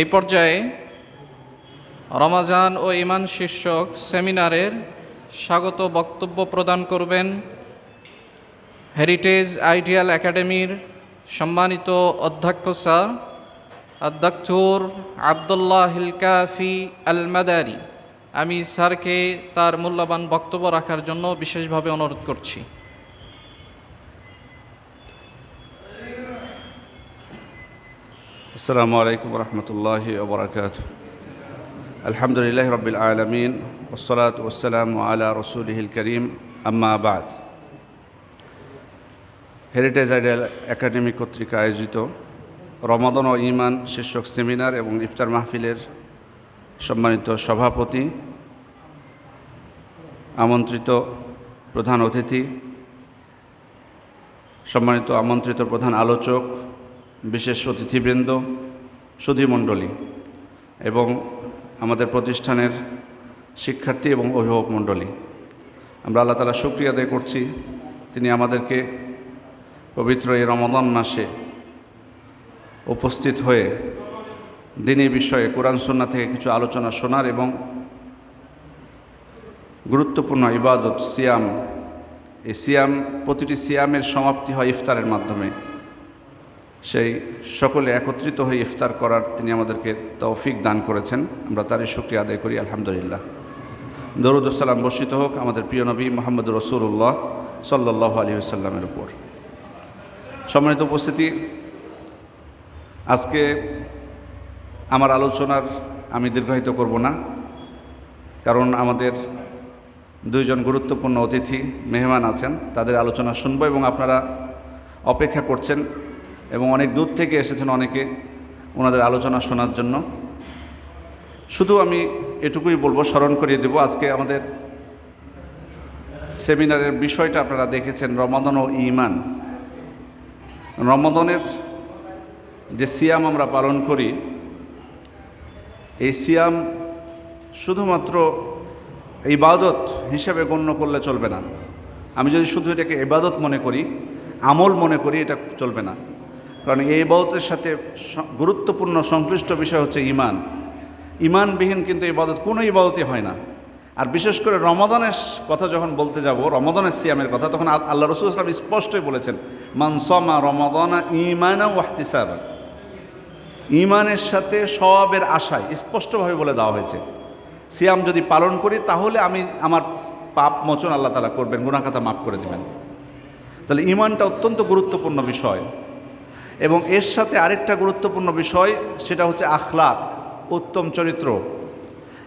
এই পর্যায়ে রমাজান ও ঈমান শীর্ষক সেমিনারের স্বাগত বক্তব্য প্রদান করবেন হেরিটেজ আইডিয়াল একাডেমির সম্মানিত অধ্যক্ষ স্যার আদ্দাক্তুর আব্দুল্লাহিল কাফি আল মাদারি। আমি স্যারকে তার মূল্যবান বক্তব্য রাখার জন্য বিশেষভাবে অনুরোধ করছি। আসসালামু আলাইকুম রহমতুল্লাহি ওয়া বারাকাতুহু। আলহামদুলিল্লাহি রাব্বিল আলামিন ওয়াসসালাতু ওয়াসসালামু আলা রাসূলিহিল কারীম, আম্মা বা'দ। হেরিটেজ আইডিয়াল একাডেমি কর্তৃক আয়োজিত রমাদান ও ঈমান শীর্ষক সেমিনার এবং ইফতার মাহফিলের সম্মানিত সভাপতি, আমন্ত্রিত প্রধান অতিথি, সম্মানিত আমন্ত্রিত প্রধান আলোচক, বিশেষ অতিথিবৃন্দ, সুধীমণ্ডলী এবং আমাদের প্রতিষ্ঠানের শিক্ষার্থী এবং অভিভাবক মণ্ডলী, আমরা আল্লাহ তাআলার শুকরিয়া আদায় করছি তিনি আমাদেরকে পবিত্র এই রমাদান মাসে উপস্থিত হয়ে দ্বীনি বিষয়ে কোরআন সুন্নাহ থেকে কিছু আলোচনা শোনার এবং গুরুত্বপূর্ণ ইবাদত সিয়াম, এই সিয়াম, প্রতিটি সিয়ামের সমাপ্তি হয় ইফতারের মাধ্যমে। সেই সকলে একত্রিত হয়ে ইফতার করার তিনি আমাদেরকে তৌফিক দান করেছেন, আমরা তারই শুকরিয়া আদায় করি আলহামদুলিল্লাহ। দরুদ ও সালাম বর্ষিত হোক আমাদের প্রিয় নবী মুহাম্মদ রাসূলুল্লাহ সাল্লাল্লাহু আলাইহি ওয়াসাল্লামের উপর। সম্মানিত উপস্থিতি, আজকে আমার আলোচনার আমি দীর্ঘায়িত করব না, কারণ আমাদের দুইজন গুরুত্বপূর্ণ অতিথি মেহমান আছেন, তাদের আলোচনা শুনবো এবং আপনারা অপেক্ষা করছেন এবং অনেক দূর থেকে এসেছেন অনেকে ওনাদের আলোচনা শোনার জন্য। শুধু আমি এটুকুই বলবো, স্মরণ করিয়ে দেব, আজকে আমাদের সেমিনারের বিষয়টা আপনারা দেখেছেন, রমাদান ও ঈমান। রমাদানের যে সিয়াম আমরা পালন করি, এই সিয়াম শুধুমাত্র ইবাদত হিসেবে গণ্য করলে চলবে না। আমি যদি শুধু এটাকে ইবাদত মনে করি, আমল মনে করি, এটা চলবে না। কারণ এই ইবাদতের সাথে গুরুত্বপূর্ণ সংশ্লিষ্ট বিষয় হচ্ছে ঈমান। ঈমানবিহীন কিন্তু ইবাদত কোনো ইবাদতই হয় না। আর বিশেষ করে রমাদানের কথা যখন বলতে যাব, রমাদানের সিয়ামের কথা, তখন আল্লাহ রাসূল সাল্লাল্লাহু আলাইহি ওয়াসাল্লাম স্পষ্টই বলেছেন, মান সামা রমাদানা ঈমানান ওয়া ইহতিসাবান। ঈমানের সাথে সওয়াবের আশায় স্পষ্টভাবে বলে দেওয়া হয়েছে। সিয়াম যদি পালন করি তাহলে আমার পাপ মোচন আল্লাহ তাআলা করবেন, গুনাহ খাতা মাফ করে দেবেন। তাহলে ঈমানটা অত্যন্ত গুরুত্বপূর্ণ বিষয়। এবং এর সাথে আরেকটা গুরুত্বপূর্ণ বিষয়, সেটা হচ্ছে আখলাক, উত্তম চরিত্র।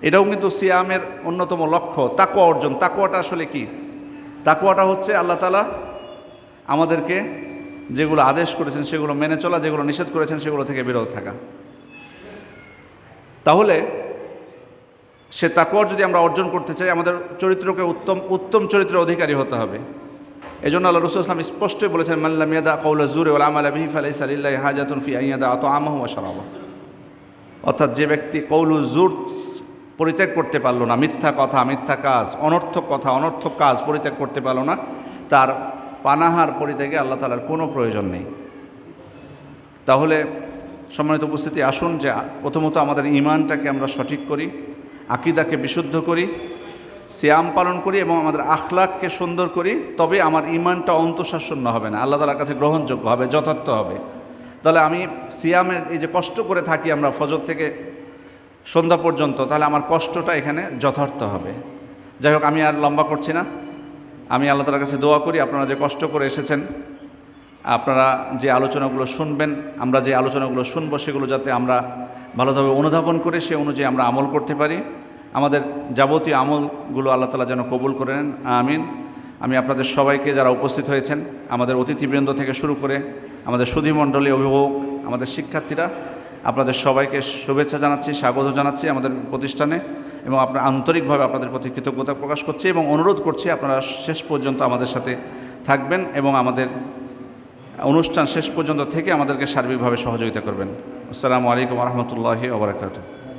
এটাও কিন্তু সিয়ামের অন্যতম লক্ষ্য, তাকওয়া অর্জন। তাকওয়াটা আসলে কি? তাকওয়াটা হচ্ছে আল্লাহ তাআলা আমাদেরকে যেগুলো আদেশ করেছেন সেগুলো মেনে চলা, যেগুলো নিষেধ করেছেন সেগুলো থেকে বিরত থাকা। তাহলে সে তাকওয়া যদি আমরা অর্জন করতে চাই, আমাদের চরিত্রকে উত্তম চরিত্রের অধিকারী হতে হবে। এই জন্য আল্লাহ রাসূল সাল্লাল্লাহু আলাইহি ওয়াসাল্লাম স্পষ্টই বলেছেন, মান লাম ইয়াদা কাওলা যুরি ওয়াল আমালা বিহি ফালাইসা লিল্লাহি হাজাতুন ফি আন ইয়াদা তাআমাহু ওয়া শারাবাহু। অর্থাৎ যে ব্যক্তি কওলু যুর পরিত্যাগ করতে পারলো না, মিথ্যা কথা, মিথ্যা কাজ, অনর্থক কথা, অনর্থক কাজ পরিত্যাগ করতে পারলো না, তার পানাহার পরিত্যাগে আল্লাহ তাআলার কোনো প্রয়োজন নেই। তাহলে সম্মানিত উপস্থিতি, আসুন যে প্রথমত আমাদের ঈমানটাকে আমরা সঠিক করি, আকীদাকে বিশুদ্ধ করি, সিয়াম পালন করি এবং আমাদের আখলাককে সুন্দর করি। তবে আমার ঈমানটা অন্তঃসারশূন্য হবে না, আল্লাহ তাআলার কাছে গ্রহণযোগ্য হবে, যথার্থ হবে। তাহলে আমি সিয়ামের এই যে কষ্ট করে থাকি আমরা ফজর থেকে সন্ধ্যা পর্যন্ত, তাহলে আমার কষ্টটা এখানে যথার্থ হবে। যাই হোক, আমি আর লম্বা করছি না। আমি আল্লাহ তাআলার কাছে দোয়া করি, আপনারা যে কষ্ট করে এসেছেন, আপনারা যে আলোচনাগুলো শুনবেন, আমরা যে আলোচনাগুলো শুনবো, সেগুলো যাতে আমরা ভালোভাবে অনুধাবন করে সে অনুযায়ী আমরা আমল করতে পারি। আমাদের যাবতীয় আমলগুলো আল্লাহ তাআলা যেন কবুল করে নেন, আমিন। আমি আপনাদের সবাইকে, যারা উপস্থিত হয়েছেন, আমাদের অতিথিবৃন্দ থেকে শুরু করে আমাদের সুধীমণ্ডলী, অভিভাবক, আমাদের শিক্ষার্থীরা, আপনাদের সবাইকে শুভেচ্ছা জানাচ্ছি, স্বাগত জানাচ্ছি আমাদের প্রতিষ্ঠানে এবং আপনার আন্তরিকভাবে আপনাদের প্রতি কৃতজ্ঞতা প্রকাশ করছি এবং অনুরোধ করছি আপনারা শেষ পর্যন্ত আমাদের সাথে থাকবেন এবং আমাদের অনুষ্ঠান শেষ পর্যন্ত থেকে আমাদেরকে সার্বিকভাবে সহযোগিতা করবেন। আসসালামু আলাইকুম ওয়া রাহমাতুল্লাহি ওয়া বারাকাতুহু।